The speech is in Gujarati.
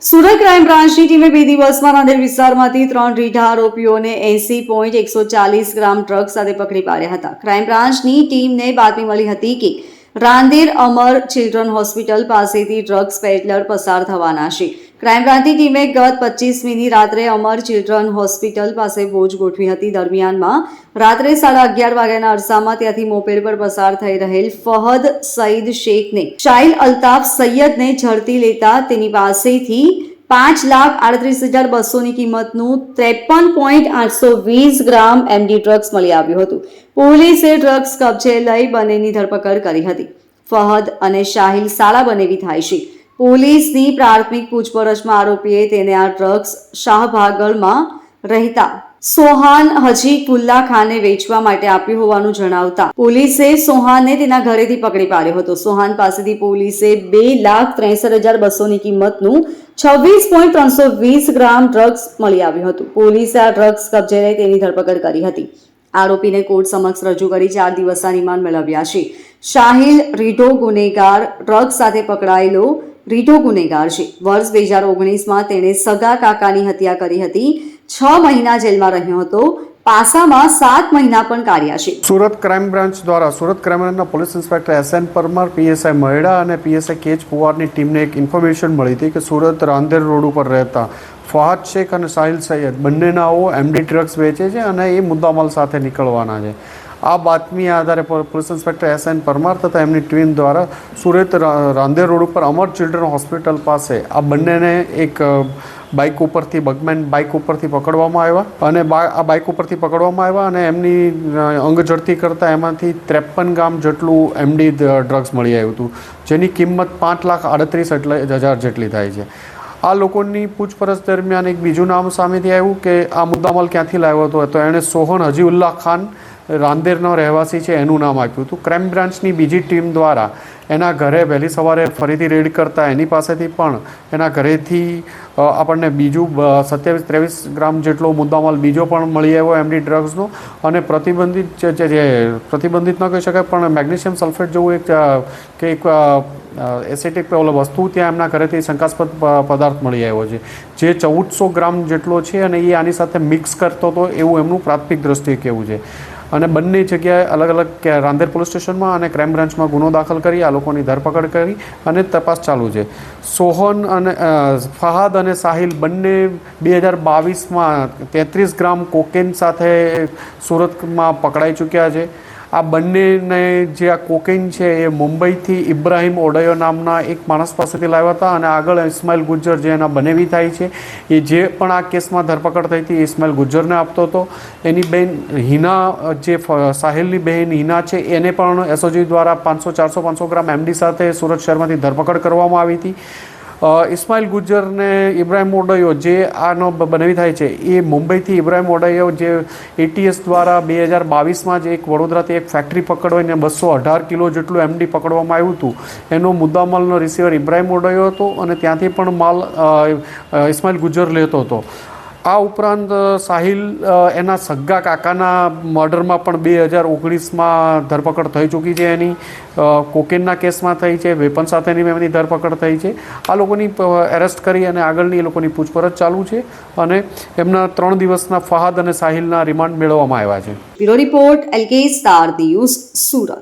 સુરત ક્રાઇમ બ્રાન્ચની ટીમે 2 દિવસમાં રાંદેર વિસ્તારમાંથી 3 રીઢા આરોપીઓને 80.140 ગ્રામ ડ્રગ્સ સાથે પકડી પાડ્યા હતા. ક્રાઇમ બ્રાન્ચની ટીમને બાતમી મળી હતી કે રાંદેર અમર ચિલ્ડ્રન હોસ્પિટલ પાસેથી ડ્રગ્સ પેડલર પસાર થવાના છે. ક્રાઇમ બ્રાન્ચની ટીમે ગત 25મીની રાત્રે અમર ચિલ્ડ્રન હોસ્પિટલ પાસે વોચ ગોઠવી હતી. દરમિયાનમાં રાત્રે 11:30 વાગ્યાના અરસામાં ત્યાંથી મોપેડ પર પસાર થઈ રહેલ ફહદ સઈદ શેખને શાહિલ અલ્તાફ સૈયદને ઝડપી લેતા તેની પાસેથી 5,38,200ની કિંમતનું 53.820 ગ્રામ એમડી ડ્રગ્સ મળી આવ્યું હતું. પોલીસે ડ્રગ્સ કબજે લઈ બંનેની ધરપકડ કરી હતી. ફહદ અને શાહિલ સાળા બનેવી થાય છે. પોલીસની પ્રાથમિક પૂછપરછમાં આરોપીએ તેને આ ડ્રગ્સ શાહભાગલમાં રહેતા સોહાન હજી કુલ્લા ખાને વેચવા માટે આપ્યું હોવાનું જણાવતા પોલીસે સોહાનને તેના ઘરેથી પકડી પાડ્યો હતો. સોહાન પાસેથી પોલીસે 2,63,200ની કિંમતનું 26.320 ગ્રામ ડ્રગ્સ મળી આવ્યું હતું. પોલીસે આ ડ્રગ્સ કબજે લઈ તેની ધરપકડ કરી હતી. આરોપીને કોર્ટ સમક્ષ રજૂ કરી 4 દિવસના રિમાન્ડ મેળવ્યા છે. શાહિલ રીઢો ગુનેગાર ડ્રગ્સ સાથે પકડાયેલો રીઢો ગુનેગાર છે. વર્ષ 2019માં તેણે સગા કાકાની હત્યા કરી હતી. 6 મહિના જેલમાં રહ્યો હતો. પાસામાં 7 મહિના પણ કાઢ્યા છે. સુરત ક્રાઇમ બ્રાન્ચ દ્વારા સુરત ક્રાઇમ બ્રાન્ચના police inspector SN Parmar, PSI Maheda અને PSI કેચ પુવારની ટીમને એક ઇન્ફોર્મેશન મળી હતી કે સુરત રાંદેર રોડ ઉપર રહેતા ફહાદ શેખ અને સાહિલ સૈયદ બંનેનાઓ એમડી ડ્રગ્સ વેચે છે અને એ મુદ્દામાલ સાથે નીકળવાના છે. આ બાતમી આધારે પોલીસ ઇન્સ્પેક્ટર SN પરમાર તથા એમની ટીમ દ્વારા સુરત રાંદેર રોડ ઉપર અમર ચિલ્ડ્રન હોસ્પિટલ પાસે આ બંનેને એક બાઇક ઉપરથી બગમેન બાઇક ઉપરથી પકડવામાં આવ્યા અને આ બાઇક ઉપરથી પકડવામાં આવ્યા અને એમની અંગ ઝડતી કરતાં એમાંથી 53 ગ્રામ જેટલું એમડી ડ્રગ્સ મળી આવ્યું હતું, જેની કિંમત 5,38,000 જેટલી થાય છે. આ લોકોની પૂછપરછ દરમિયાન એક બીજું નામ સામેથી આવ્યું કે આ મુદ્દામાલ ક્યાંથી લાવ્યો હતો, તો એણે સોહન હજીઉલ્લા ખાન રાંદેરનો રહેવાસી છે એનું નામ આપ્યું હતું. ક્રાઇમ બ્રાન્ચની બીજી ટીમ દ્વારા એના ઘરે વહેલી સવારે ફરીથી રેડ કરતા એની પાસેથી પણ એના ઘરેથી આપણને બીજું 27-23 ગ્રામ જેટલો મુદ્દામાલ બીજો પણ મળી આવ્યો એમડી ડ્રગ્સનો અને પ્રતિબંધિત પ્રતિબંધિત ન કહી શકાય પણ મેગ્નેશિયમ સલ્ફેટ જેવું એક એસિટિક વસ્તુ ત્યાં એમના ઘરેથી શંકાસ્પદ પદાર્થ મળી આવ્યો છે, જે 1400 ગ્રામ જેટલો છે અને એ આની સાથે મિક્સ કરતો હતો એવું એમનું પ્રાથમિક દ્રષ્ટિએ કહેવું છે. અને બંને જગ્યાએ અલગ અલગ રાંદેર પોલીસ સ્ટેશનમાં અને ક્રાઇમ બ્રાન્ચમાં ગુનો દાખલ કરી આ લોકોની ધરપકડ કરી અને તપાસ ચાલુ છે. સોહન અને ફહાદ અને સાહિલ બંને 2022માં 33 ગ્રામ કોકેન સાથે સુરતમાં પકડાઈ ચૂક્યા છે. આ બંનેને જે આ કોકેન છે એ મુંબઈથી ઇબ્રાહિમ ઓડયો નામના એક માણસ પાસેથી લાવ્યા હતા અને આગળ ઇસ્માઇલ ગુજ્જર જે એના બનેવી થાય છે એ જે પણ આ કેસમાં ધરપકડ થઈ હતી ઇસ્માઇલ ગુજ્જરને આપતો હતો. એની બહેન હિના, જે સાહિલની બહેન હિના છે, એને પણ SOG દ્વારા 500 ગ્રામ એમડી સાથે સુરત શહેરમાંથી ધરપકડ કરવામાં આવી હતી. ઇસ્માઇલ ગુજ્જર ને ઇબ્રાહિમ ઓડયો જે આનો બનેવી થાય છે એ મુંબઈથી ઇબ્રાહિમ ઓડયો જે ATS દ્વારા 2022માં જ એક વડોદરાથી એક ફેક્ટરી પકડવાઈને 218 કિલો જેટલું એમડી પકડવામાં આવ્યું હતું. એનો મુદ્દામાલનો રિસીવર ઇબ્રાહિમ ઓડયો હતો અને ત્યાંથી પણ માલ ઇસ્માઇલ ગુજ્જર લેતો હતો. આ ઉપરાંત સાહિલ એના સગ્ગા કાકાના મર્ડરમાં પણ 2019માં ધરપકડ થઈ ચૂકી છે. એની કોકેનના કેસમાં થઈ છે, વેપન સાથેની એમની ધરપકડ થઈ છે. આ લોકોની એરેસ્ટ કરી અને આગળની એ લોકોની પૂછપરછ ચાલુ છે અને એમના 3 દિવસના ફહાદ અને સાહિલના રિમાન્ડ મેળવવામાં આવ્યા છે. Bureau report LK star news, Surat.